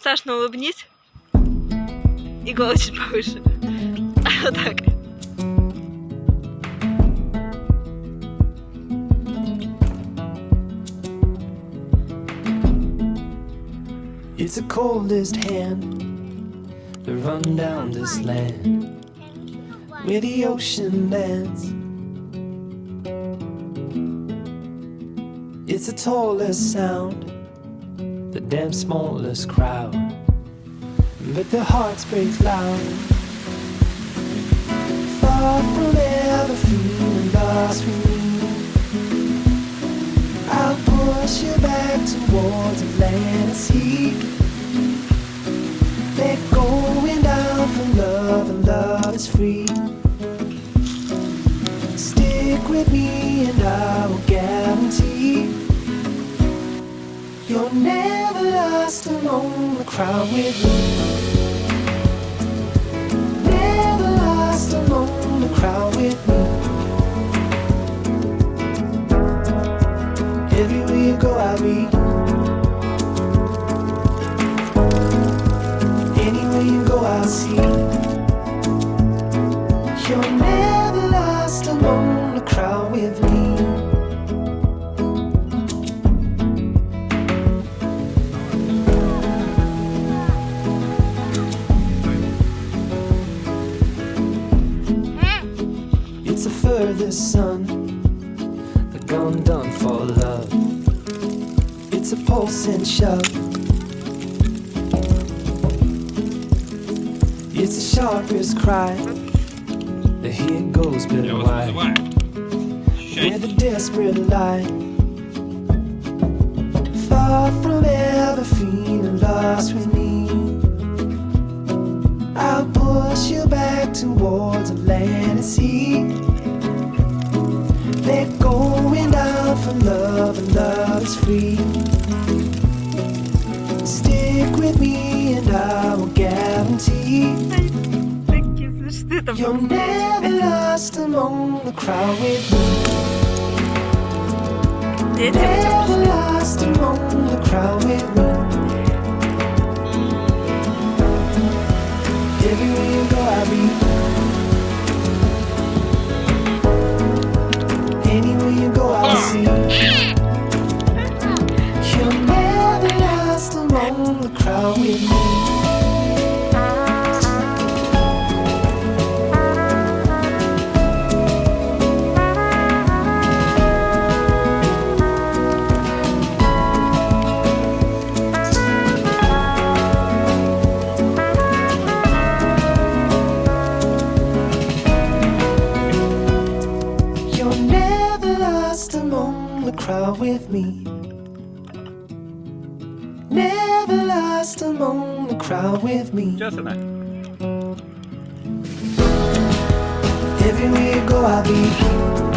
Саш, ну улыбнись. И голос чуть повыше. Вот так. It's the coldest hand to run down this land where the ocean lands. It's the tallest sound, the damn smallest crowd, but their hearts break loud. Far from ever feeling lost with me, I'll push you back towards the land and sea. They're going down for love, and love is free. Stick with me and I will guarantee you're never lost among the crowd with me. Never lost among the crowd with me. Everywhere you go I'll be. Anywhere you go I'll see. You're never lost among the crowd with me. It's the furthest sun, the gone done for love. It's a pulsing shove. It's the sharpest cry. The here goes bitter wide, where the desperate lie. Far from ever feeling lost with me, I'll push you back towards the land and sea. They're going down for love, and love is free. Stick with me and I will guarantee you're never lost among the crowd with me. Never lost among the crowd with me. Everywhere you go I'll be. Anywhere you go I'll see. You're never lost among the crowd with me. Crowd with me. Never lost among the crowd with me. Everywhere you go I'll be.